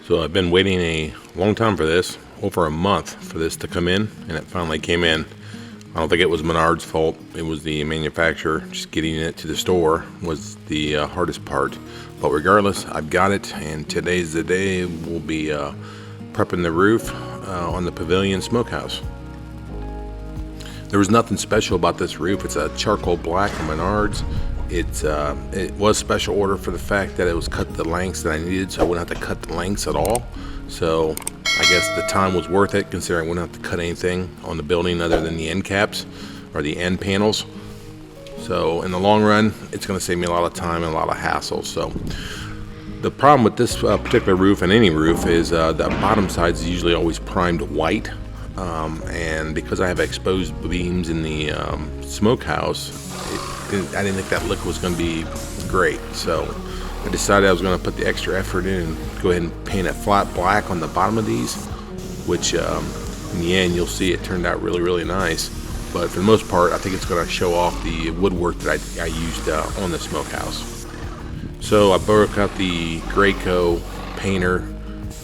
So I've been waiting a long time for this, over a month for this to come in, and it finally came in. I don't think it was Menard's fault. It was the manufacturer. Just getting it to the store was the hardest part. But regardless, I've got it, and today's the day we'll be prepping the roof on the Pavillion smokehouse. There was nothing special about this roof. It's a charcoal black from Menard's. It was special order for the fact that it was cut the lengths that I needed, so I wouldn't have to cut the lengths at all. So I guess the time was worth it, considering I wouldn't have to cut anything on the building other than the end caps or the end panels. So in the long run, it's going to save me a lot of time and a lot of hassle. So the problem with this particular roof and any roof is the bottom side is usually always primed white. And because I have exposed beams in the smokehouse, I didn't think that look was going to be great. So I decided I was going to put the extra effort in and go ahead and paint a flat black on the bottom of these, which in the end you'll see it turned out really, really nice. But for the most part, I think it's going to show off the woodwork that I used on the smokehouse. So I broke out the Graco painter.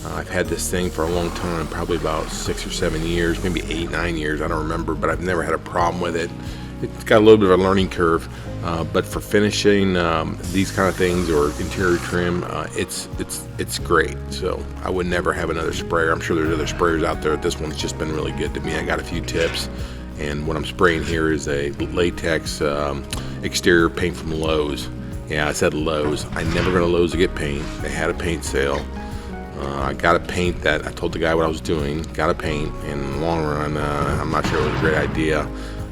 I've had this thing for a long time, probably about 6 or 7 years, maybe 8, 9 years, I don't remember, but I've never had a problem with it. It's got a little bit of a learning curve, but for finishing these kind of things or interior trim, it's great. So I would never have another sprayer. I'm sure there's other sprayers out there. This one's just been really good to me. I got a few tips, and what I'm spraying here is a latex exterior paint from Lowe's. Yeah, I said Lowe's. I never go to Lowe's to get paint. They had a paint sale. I got a paint that I told the guy what I was doing. Got a paint, and in the long run, I'm not sure it was a great idea.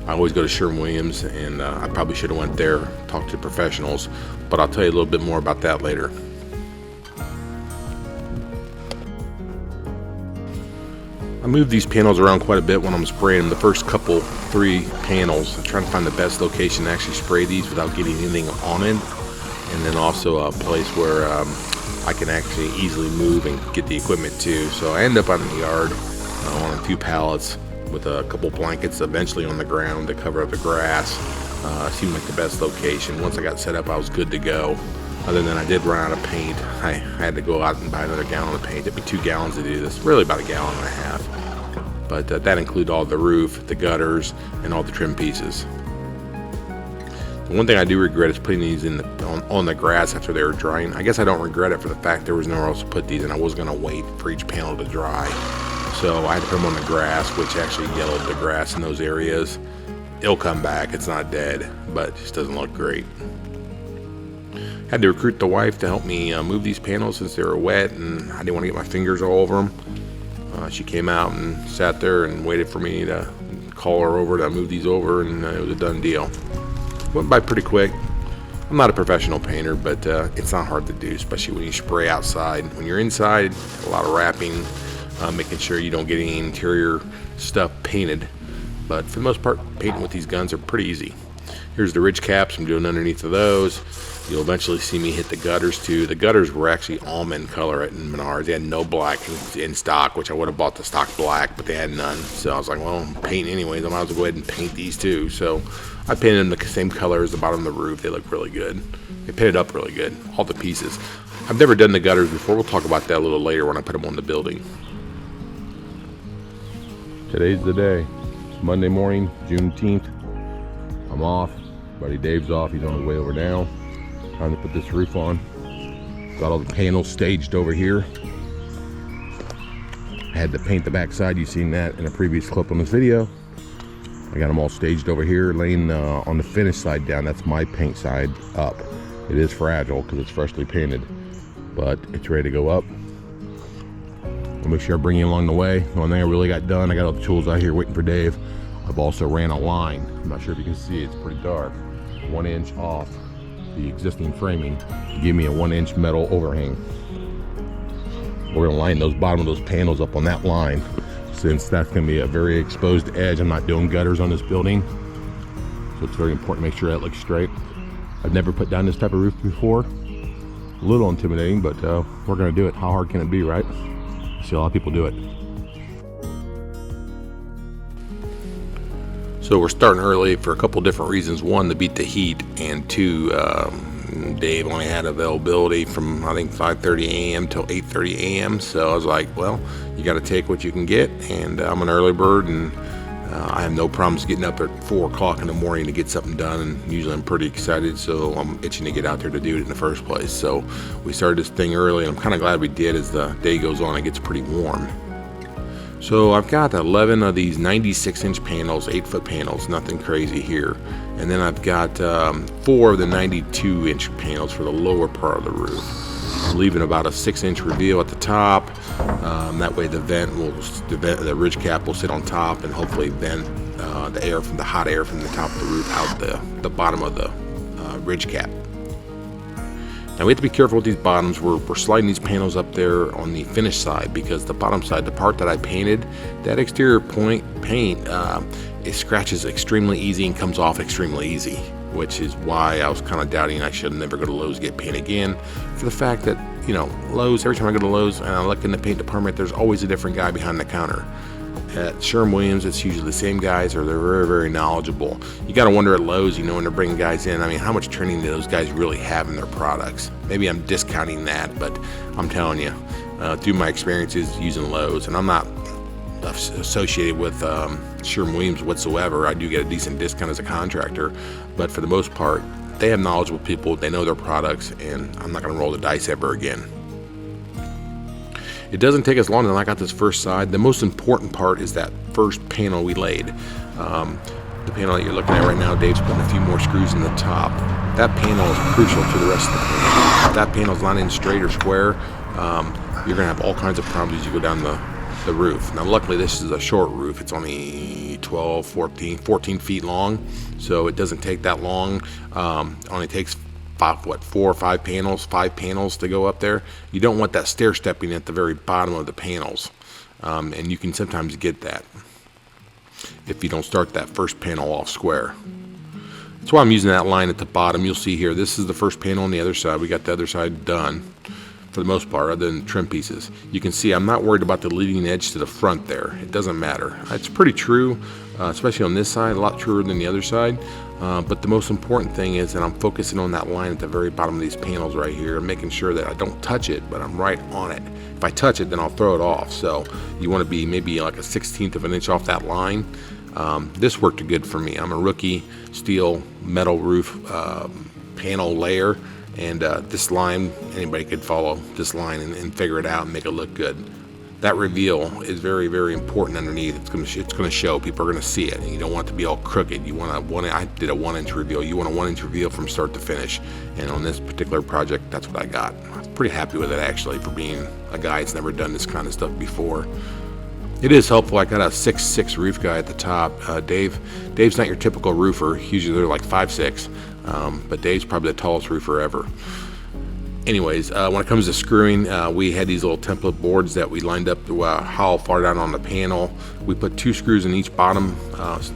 I always go to Sherwin-Williams, and I probably should have went there, talked to professionals, but I'll tell you a little bit more about that later. I moved these panels around quite a bit when I'm spraying them. The first couple, 3 panels, I'm trying to find the best location to actually spray these without getting anything on it, and then also a place where I can actually easily move and get the equipment to. So I end up out in the yard on a few pallets with a couple blankets eventually on the ground to cover up the grass. Seemed like the best location. Once I got set up, I was good to go. Other than I did run out of paint. I had to go out and buy another gallon of paint. It'd be 2 gallons to do this, really about 1.5 gallons. But that included all the roof, the gutters, and all the trim pieces. The one thing I do regret is putting these in on the grass after they were drying. I guess I don't regret it for the fact there was nowhere else to put these, and I was going to wait for each panel to dry. So I had to put them on the grass, which actually yellowed the grass in those areas. It'll come back, it's not dead, but it just doesn't look great. Had to recruit the wife to help me move these panels since they were wet, and I didn't want to get my fingers all over them. She came out and sat there and waited for me to call her over to move these over, and it was a done deal. Went by pretty quick. I'm not a professional painter, but it's not hard to do, especially when you spray outside. When you're inside, a lot of wrapping, making sure you don't get any interior stuff painted. But for the most part, painting with these guns are pretty easy. Here's the ridge caps I'm doing underneath of those. You'll eventually see me hit the gutters too. The gutters were actually almond color at Menards. They had no black in stock, which I would have bought the stock black, but they had none. So I was like, well, I'm painting anyways. I might as well go ahead and paint these too. So I painted them the same color as the bottom of the roof. They look really good. They painted up really good, all the pieces. I've never done the gutters before. We'll talk about that a little later when I put them on the building. Today's the day. It's Monday morning, Juneteenth. I'm off. Buddy Dave's off. He's on his way over now. Time to put this roof on. Got all the panels staged over here. I had to paint the backside. You've seen that in a previous clip on this video. I got them all staged over here, laying on the finished side down. That's my paint side up. It is fragile because it's freshly painted, but it's ready to go up. I'll make sure I bring you along the way. The one thing I really got done, I got all the tools out here waiting for Dave. I've also ran a line. I'm not sure if you can see it, it's pretty dark. 1 inch off the existing framing to give me a 1-inch metal overhang. We're gonna line those bottom of those panels up on that line, since that's gonna be a very exposed edge. I'm not doing gutters on this building, so it's very important to make sure that looks straight. I've never put down this type of roof before. A little intimidating, but we're gonna do it. How hard can it be, right? I see a lot of people do it. So we're starting early for a couple different reasons. One, to beat the heat, and two, and Dave only had availability from I think 5:30 a.m. till 8:30 a.m. So I was like, well, you got to take what you can get, and I'm an early bird, and I have no problems getting up at 4 o'clock in the morning to get something done, and usually I'm pretty excited, so I'm itching to get out there to do it in the first place. So we started this thing early, and I'm kind of glad we did. As the day goes on, it gets pretty warm. So I've got 11 of these 96-inch panels, 8-foot panels, nothing crazy here. And then I've got 4 of the 92-inch panels for the lower part of the roof, leaving about a 6-inch reveal at the top. That way the ridge cap will sit on top and hopefully vent the hot air from the top of the roof out the bottom of the ridge cap. Now we have to be careful with these bottoms. We're sliding these panels up there on the finished side, because the bottom side, the part that I painted, that exterior paint, it scratches extremely easy and comes off extremely easy, which is why I was kind of doubting I should never go to Lowe's get paint again, for the fact that, Lowe's, every time I go to Lowe's and I look in the paint department, there's always a different guy behind the counter. At Sherwin-Williams, it's usually the same guys, or they're very, very knowledgeable. You got to wonder at Lowe's, when they're bringing guys in, how much training do those guys really have in their products? Maybe I'm discounting that, but I'm telling you, through my experiences using Lowe's, and I'm not associated with Sherwin-Williams whatsoever. I do get a decent discount as a contractor, but for the most part, they have knowledgeable people, they know their products, and I'm not going to roll the dice ever again. It doesn't take us long until I got this first side. The most important part is that first panel we laid. The panel that you're looking at right now, Dave's putting a few more screws in the top. That panel is crucial to the rest of the panel. If that panel's not in straight or square, you're going to have all kinds of problems as you go down the roof. Now luckily this is a short roof. It's only 12, 14 feet long, so it doesn't take that long. Only takes 4 or 5 panels to go up there. You don't want that stair stepping at the very bottom of the panels, and you can sometimes get that if you don't start that first panel off square. That's why I'm using that line at the bottom. You'll see here, this is the first panel on the other side. We got the other side done for the most part, other than trim pieces. You can see I'm not worried about the leading edge to the front there. It doesn't matter. It's pretty true, especially on this side, a lot truer than the other side. But the most important thing is that I'm focusing on that line at the very bottom of these panels right here, and making sure that I don't touch it, but I'm right on it. If I touch it, then I'll throw it off. So you want to be maybe like a 1/16 of an inch off that line. This worked good for me. I'm a rookie steel metal roof panel layer, and this line, anybody could follow this line and figure it out and make it look good. That reveal is very, very important underneath. It's going to show. People are going to see it, and you don't want it to be all crooked. I did a 1-inch reveal. You want a 1-inch reveal from start to finish, and on this particular project, that's what I got. I was pretty happy with it, actually, for being a guy that's never done this kind of stuff before. It is helpful. I got a 6'6" roof guy at the top. Dave's not your typical roofer. Usually they're like 5'6", but Dave's probably the tallest roofer ever. Anyways, when it comes to screwing, we had these little template boards that we lined up to how far down on the panel. We put 2 screws in each bottom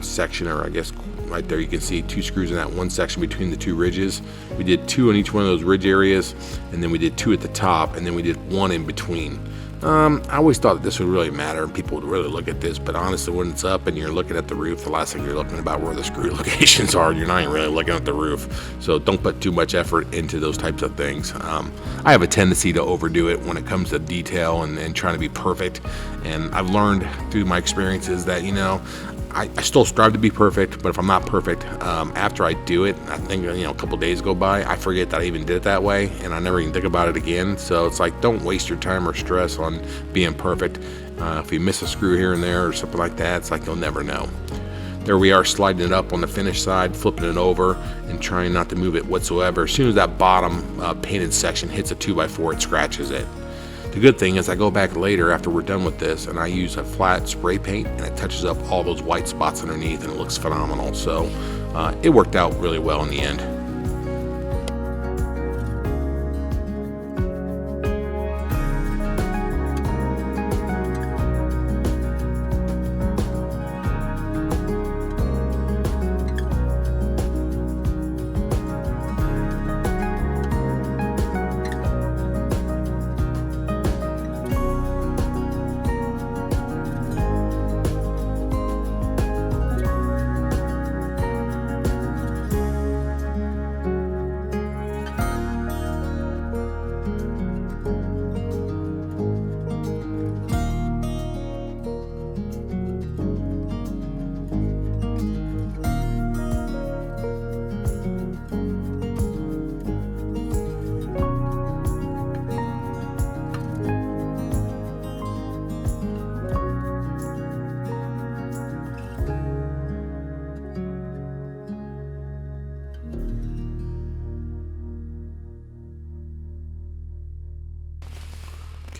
section, or I guess right there you can see 2 screws in that one section between the 2 ridges. We did 2 in each one of those ridge areas, and then we did 2 at the top, and then we did 1 in between. I always thought that this would really matter and people would really look at this, but honestly, when it's up and you're looking at the roof, the last thing you're looking about where the screw locations are. You're not even really looking at the roof, so don't put too much effort into those types of things. I have a tendency to overdo it when it comes to detail and trying to be perfect, and I've learned through my experiences that, I still strive to be perfect, but if I'm not perfect, after I do it, I think, a couple days go by, I forget that I even did it that way, and I never even think about it again. So it's like, don't waste your time or stress on being perfect. If you miss a screw here and there or something like that, it's like you'll never know. There we are, sliding it up on the finished side, flipping it over, and trying not to move it whatsoever. As soon as that bottom painted section hits a 2x4, it scratches it. The good thing is I go back later after we're done with this, and I use a flat spray paint, and it touches up all those white spots underneath, and it looks phenomenal. So it worked out really well in the end.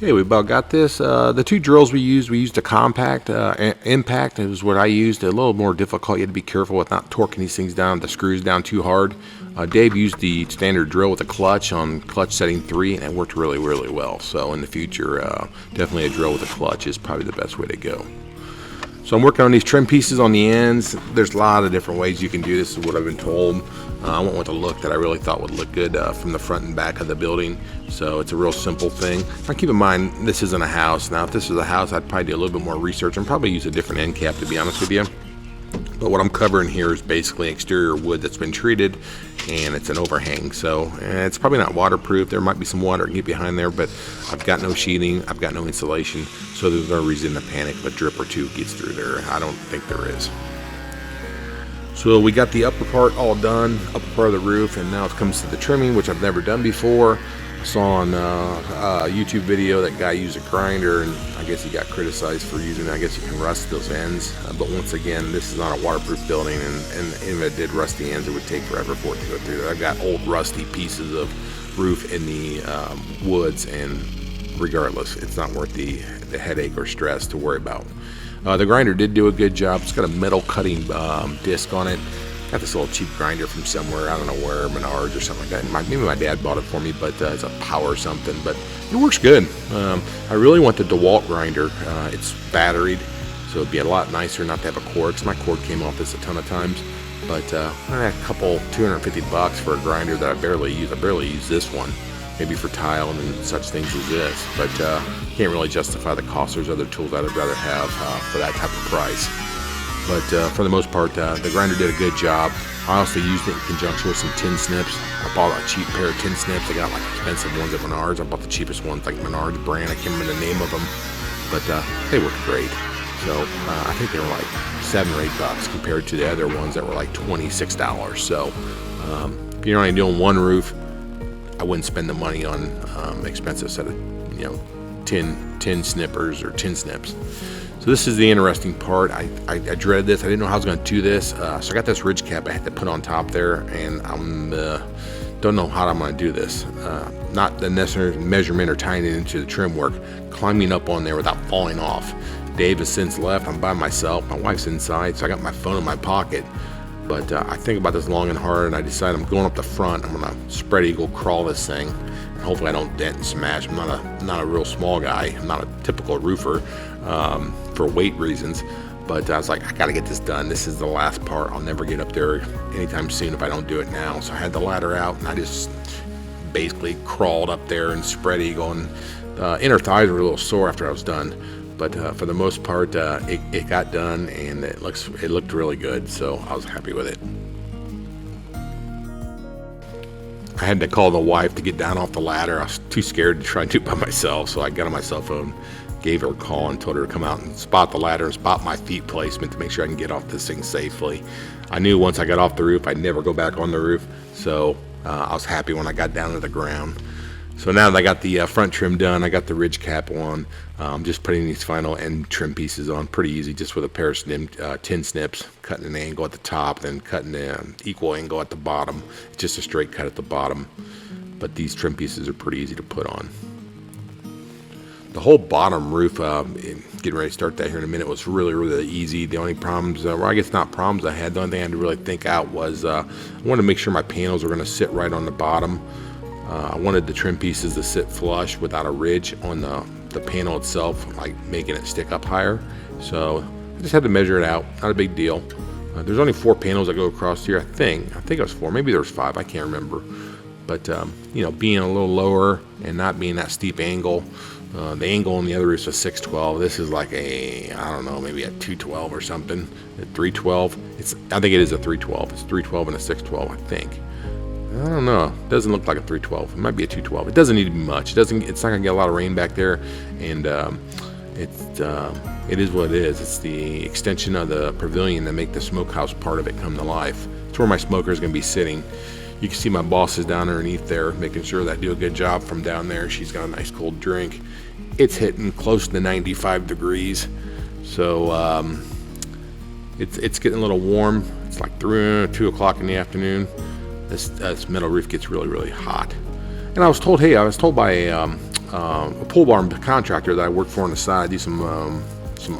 Okay, we about got this. The two drills we used a compact, impact is what I used. A little more difficult. You had to be careful with not torquing these things down, the screws down too hard. Dave used the standard drill with a clutch on clutch setting 3, and it worked really, really well. So in the future, definitely a drill with a clutch is probably the best way to go. So I'm working on these trim pieces on the ends. There's a lot of different ways you can do this, is what I've been told. I went with a look that I really thought would look good from the front and back of the building. So it's a real simple thing. Now keep in mind, this isn't a house. Now if this was a house, I'd probably do a little bit more research and probably use a different end cap, to be honest with you. But what I'm covering here is basically exterior wood that's been treated, and it's an overhang. So it's probably not waterproof. There might be some water get behind there, but I've got no sheeting, I've got no insulation, so there's no reason to panic if a drip or two gets through there. I don't think there is. So we got the upper part all done, upper part of the roof, and now it comes to the trimming, which I've never done before. I saw on a YouTube video that guy used a grinder, and I guess he got criticized for using it. I guess you can rust those ends, but once again, this is not a waterproof building, and if it did rust the ends, it would take forever for it to go through there. I've got old rusty pieces of roof in the woods, and regardless, it's not worth the headache or stress to worry about. The grinder did do a good job. It's got a metal cutting disc on it. Got this little cheap grinder from somewhere, I don't know where, Menards or something like that. Maybe my dad bought it for me, but it's a Power something, but it works good. I really want the DeWalt grinder. It's batteried, so it'd be a lot nicer not to have a cord, because my cord came off this a ton of times. But a couple $250 for a grinder that I barely use. I barely use this one, maybe for tile and such things as this, but can't really justify the cost. There's other tools I'd rather have for that type of price. But for the most part, the grinder did a good job. I also used it in conjunction with some tin snips. I bought a cheap pair of tin snips. I got like expensive ones at Menards. I bought the cheapest ones, like Menards brand. I can't remember the name of them, but they worked great. So I think they were like $7 or $8 compared to the other ones that were like $26. So if you're only doing one roof, I wouldn't spend the money on expensive set of tin snippers or tin snips. So this is the interesting part. I dreaded this. I didn't know how I was going to do this. So I got this ridge cap I had to put on top there, and I don't know how I'm going to do this. Not the necessary measurement or tying it into the trim work. Climbing up on there without falling off. Dave has since left. I'm by myself. My wife's inside, so I got my phone in my pocket. But I think about this long and hard, and I decide I'm going up the front. I'm going to spread eagle crawl this thing. And hopefully I don't dent and smash. I'm not a real small guy. I'm not a typical roofer for weight reasons. But I was like, I got to get this done. This is the last part. I'll never get up there anytime soon if I don't do it now. So I had the ladder out, and I just basically crawled up there and spread eagle. And inner thighs were a little sore after I was done. But for the most part, it got done, and it looked really good, so I was happy with it. I had to call the wife to get down off the ladder. I was too scared to try and do it by myself, so I got on my cell phone, gave her a call, and told her to come out and spot the ladder and spot my feet placement to make sure I can get off this thing safely. I knew once I got off the roof, I'd never go back on the roof, so I was happy when I got down to the ground. So now that I got the front trim done, I got the ridge cap on. I'm just putting these final end trim pieces on. Pretty easy, just with a pair of tin snips, cutting an angle at the top, then cutting an equal angle at the bottom. It's just a straight cut at the bottom. But these trim pieces are pretty easy to put on. The whole bottom roof, getting ready to start that here in a minute, was really, really easy. The only problems, well, I guess not problems I had, the only thing I had to really think out was I wanted to make sure my panels were going to sit right on the bottom. I wanted the trim pieces to sit flush without a ridge on the panel itself, like making it stick up higher. So I just had to measure it out, not a big deal. There's only 4 panels that go across here, I think it was 4, maybe there's 5, I can't remember. But being a little lower and not being that steep angle, the angle on the other roof is a 612. This is like a, I don't know, maybe a 212 or something, a 312. I think it is a 312. It's 312 and a 612, I think. I don't know. It doesn't look like a 312. It might be a 212. It doesn't need to be much. It's not gonna get a lot of rain back there, and it is what it is. It's the extension of the pavilion that make the smokehouse part of it come to life. It's where my smoker is gonna be sitting. You can see my boss is down underneath there, making sure that I do a good job from down there. She's got a nice cold drink. It's hitting close to 95 degrees, so it's getting a little warm. It's like 2 o'clock in the afternoon. This metal roof gets really, really hot. And I was told by a pole barn contractor that I work for on the side. Do some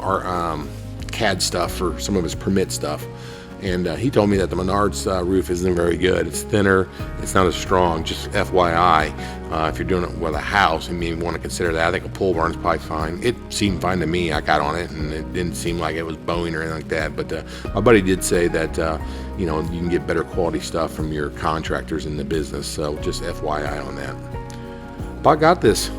art, CAD stuff for some of his permit stuff. And he told me that the Menards roof isn't very good. It's thinner, it's not as strong. Just FYI, if you're doing it with a house, you may want to consider that. I think a pole barn is probably fine. It seemed fine to me. I got on it, and it didn't seem like it was bowing or anything like that. But my buddy did say that you know, you can get better quality stuff from your contractors in the business. So just FYI on that. But I got this.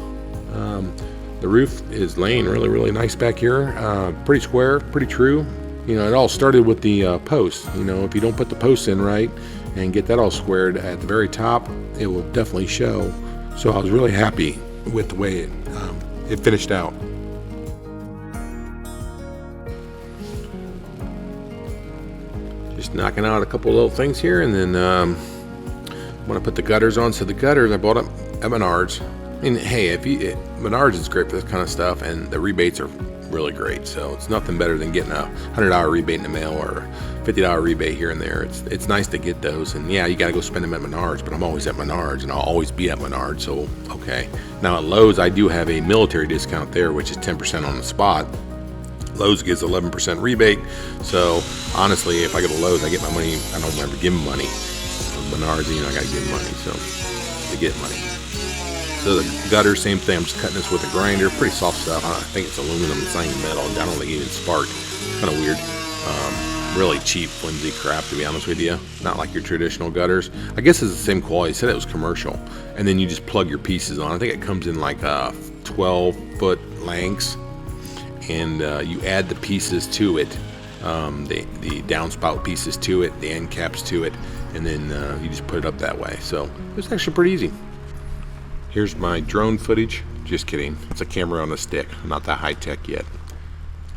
The roof is laying really nice back here. Pretty square, pretty true. You know, it all started with the posts. You know, if you don't put the posts in right and get that all squared at the very top, it will definitely show. So I was really happy with the way it finished out. Just knocking out a couple little things here, and then I'm gonna put the gutters on. So the gutters I bought at Menards. And hey, Menards is great for this kind of stuff, and the rebates are really great. So it's nothing better than getting a $100 rebate in the mail or $50 rebate here and there. It's nice to get those, and yeah, you got to go spend them at Menards, but I'm always at Menards, and I'll always be at Menards. So okay. Now at Lowe's, I do have a military discount there, which is 10% on the spot. Lowe's gives 11% rebate. So honestly, if I go to Lowe's, I get my money. I don't ever give them money. Menards, you know, I got to give them money, so they get money. So the gutter, same thing. I'm just cutting this with a grinder. Pretty soft stuff. I think it's aluminum. It's not even metal. I don't think it even sparked. Kind of weird. Really cheap, flimsy crap, to be honest with you. Not like your traditional gutters. I guess it's the same quality. It said it was commercial. And then you just plug your pieces on. I think it comes in like 12-foot lengths. And you add the pieces to it. The downspout pieces to it. The end caps to it. And then you just put it up that way. So it's actually pretty easy. Here's my drone footage. Just kidding. It's a camera on a stick. Not that high tech yet.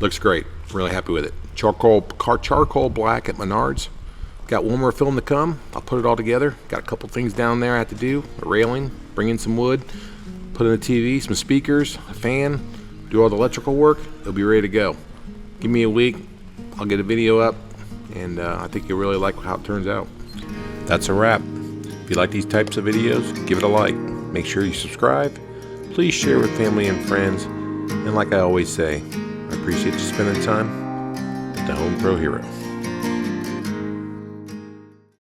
Looks great. Really happy with it. Charcoal black at Menards. Got one more film to come. I'll put it all together. Got a couple things down there I have to do. A railing. Bring in some wood. Put in a TV, some speakers, a fan. Do all the electrical work. It'll be ready to go. Give me a week. I'll get a video up. And I think you'll really like how it turns out. That's a wrap. If you like these types of videos, give it a like. Make sure you subscribe. Please share with family and friends. And like I always say, I appreciate you spending time with the Home Pro Hero.